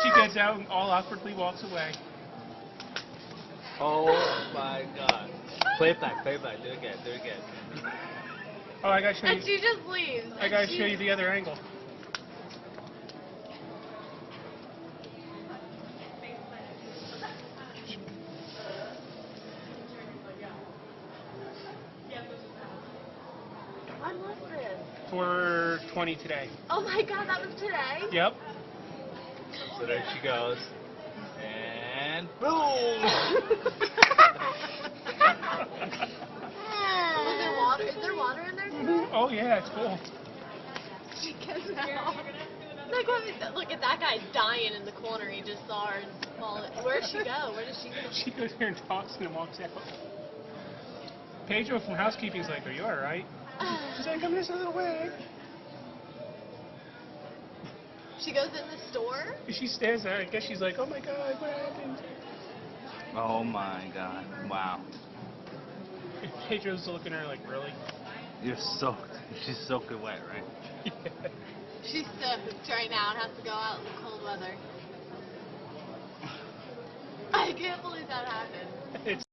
she gets out and all awkwardly walks away. Oh my god. Play it back, do it again, Oh, I gotta show And you. she just leaves. I gotta show you the other angle. When was this? 4:20 today. Oh my god, that was today? Yep. So there she goes. And boom! Was there water? Is there water in there too? Oh yeah, it's cool. She gets out. Like, look at that guy dying in the corner. He just saw her and followed. Where'd she go? Where did she go? She goes here and talks and then walks out. Pedro from housekeeping's like, "Are you all right?" She's like, "I'm just a little wag." She goes in the store? She stands there. I guess she's like, "Oh my god, what happened?" Oh my god. Wow. Pedro's looking at her like, "Really?" You're soaked. She's soaking wet, right? Yeah. She's soaked right now and has to go out in the cold weather. I can't believe that happened. It's